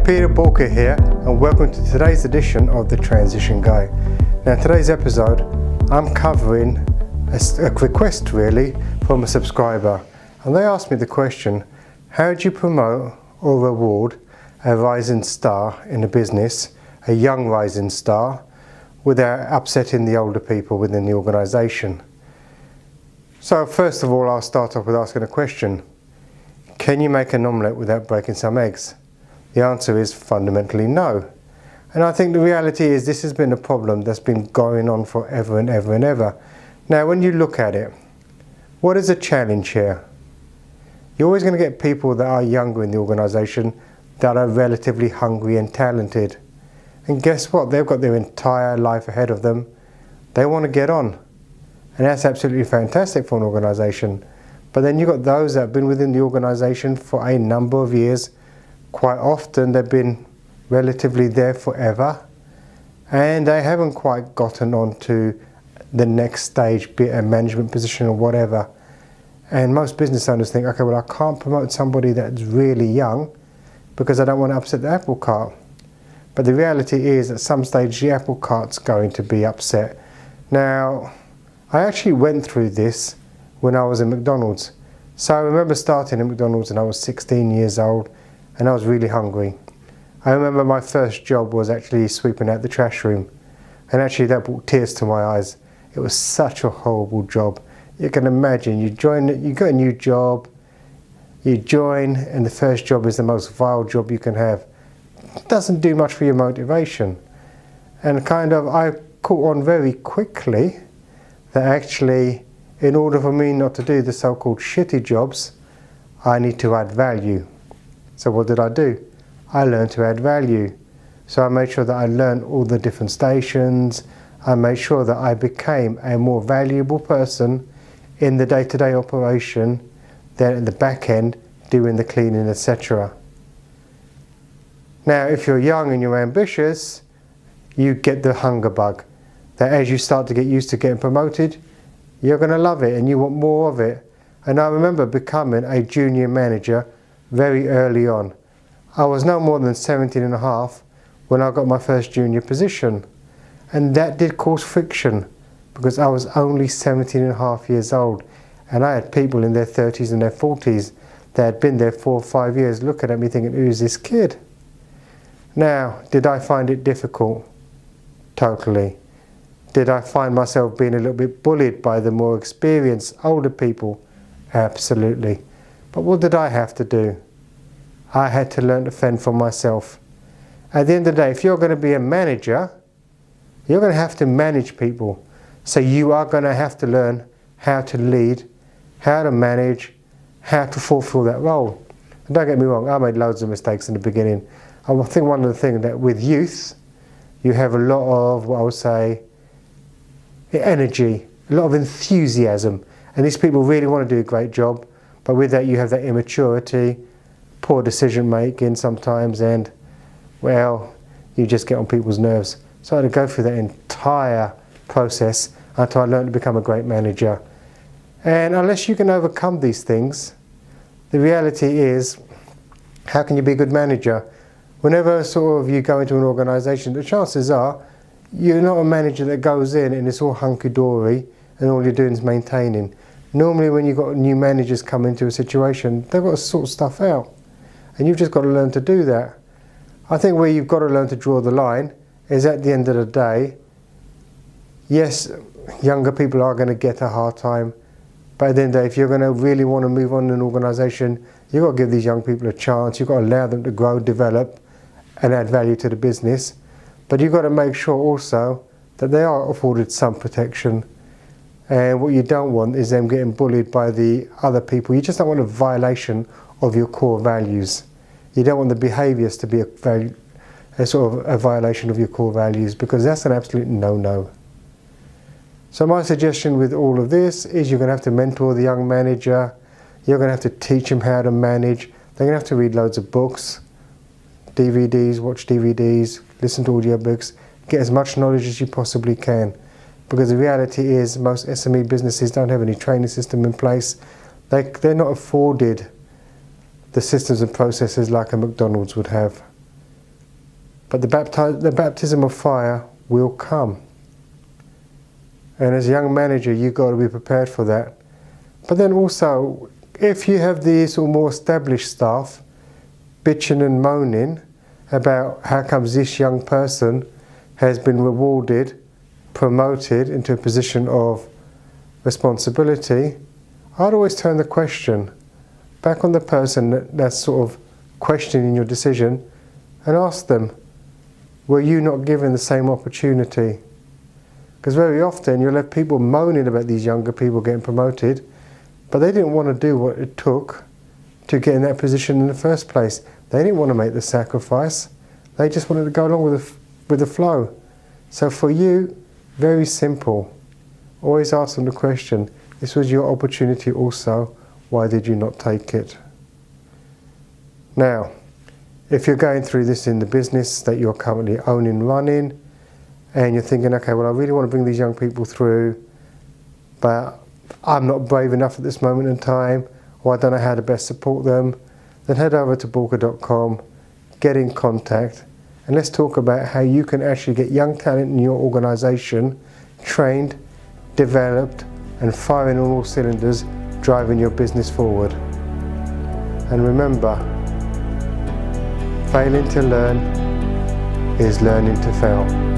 Peter Boolkah here, and welcome to today's edition of The Transition Guy. Now, today's episode, I'm covering a request really from a subscriber, and they asked me the question: how do you promote or reward a rising star in a business, a young rising star, without upsetting the older people within the organisation? So first of all, I'll start off with asking a question: can you make an omelette without breaking some eggs? The answer is fundamentally no. And I think the reality is this has been a problem that's been going on forever and ever and ever. Now, when you look at it, what is the challenge here? You're always going to get people that are younger in the organisation that are relatively hungry and talented. And guess what? They've got their entire life ahead of them. They want to get on. And that's absolutely fantastic for an organisation. But then you've got those that have been within the organisation for a number of years. Quite often they've been relatively there forever, and they haven't quite gotten on to the next stage, be it a management position or whatever. And most business owners think, okay, well, I can't promote somebody that's really young because I don't want to upset the apple cart. But the reality is at some stage the apple cart's going to be upset. Now, I actually went through this when I was in McDonald's. So I remember starting at McDonald's and I was 16 years old, and I was really hungry. I remember my first job was actually sweeping out the trash room, and actually that brought tears to my eyes. It was such a horrible job. You can imagine, you got a new job, you join, and the first job is the most vile job you can have. It doesn't do much for your motivation. And I caught on very quickly that actually, in order for me not to do the so-called shitty jobs, I need to add value. So what did I do? I learned to add value. So I made sure that I learned all the different stations. I made sure that I became a more valuable person in the day-to-day operation than at the back end doing the cleaning, etc. Now, if you're young and you're ambitious, you get the hunger bug. That as you start to get used to getting promoted, you're going to love it and you want more of it. And I remember becoming a junior manager very early on. I was no more than 17 and a half when I got my first junior position. And that did cause friction because I was only 17 and a half years old. And I had people in their 30s and their 40s that had been there 4 or 5 years looking at me thinking, who's this kid? Now, did I find it difficult? Totally. Did I find myself being a little bit bullied by the more experienced, older people? Absolutely. But what did I have to do? I had to learn to fend for myself. At the end of the day, if you're going to be a manager, you're going to have to manage people. So you are going to have to learn how to lead, how to manage, how to fulfill that role. And don't get me wrong, I made loads of mistakes in the beginning. I think one of the things that with youth, you have a lot of, what I would say, energy, a lot of enthusiasm. And these people really want to do a great job. But with that, you have that immaturity, poor decision making sometimes, and, well, you just get on people's nerves. So I had to go through that entire process until I learned to become a great manager. And unless you can overcome these things, the reality is, how can you be a good manager? Whenever you go into an organisation, the chances are you're not a manager that goes in and it's all hunky-dory and all you're doing is maintaining. Normally when you've got new managers come into a situation, they've got to sort stuff out. And you've just got to learn to do that. I think where you've got to learn to draw the line is at the end of the day, yes, younger people are going to get a hard time. But at the end of the day, if you're going to really want to move on in an organisation, you've got to give these young people a chance. You've got to allow them to grow, develop and add value to the business. But you've got to make sure also that they are afforded some protection. And what you don't want is them getting bullied by the other people. You just don't want a violation of your core values. You don't want the behaviours to be a violation of your core values, because that's an absolute no-no. So my suggestion with all of this is you're going to have to mentor the young manager. You're going to have to teach them how to manage. They're going to have to read loads of books, DVDs, watch DVDs, listen to audiobooks, get as much knowledge as you possibly can. Because the reality is most SME businesses don't have any training system in place. They're not afforded the systems and processes like a McDonald's would have. but the baptism of fire will come. And as a young manager, you've got to be prepared for that. But then also, if you have these sort of more established staff bitching and moaning about how comes this young person has been rewarded, promoted into a position of responsibility, I'd always turn the question back on the person that's sort of questioning your decision and ask them, were you not given the same opportunity? Because very often you'll have people moaning about these younger people getting promoted, but they didn't want to do what it took to get in that position in the first place. They didn't want to make the sacrifice. They just wanted to go along with the flow. So for you, very simple. Always ask them the question, this was your opportunity also, why did you not take it? Now, if you're going through this in the business that you're currently owning, running, and you're thinking, okay, well, I really want to bring these young people through, but I'm not brave enough at this moment in time, or I don't know how to best support them, then head over to Boolkah.com, get in contact, and let's talk about how you can actually get young talent in your organisation trained, developed, and firing on all cylinders, driving your business forward. And remember, failing to learn is learning to fail.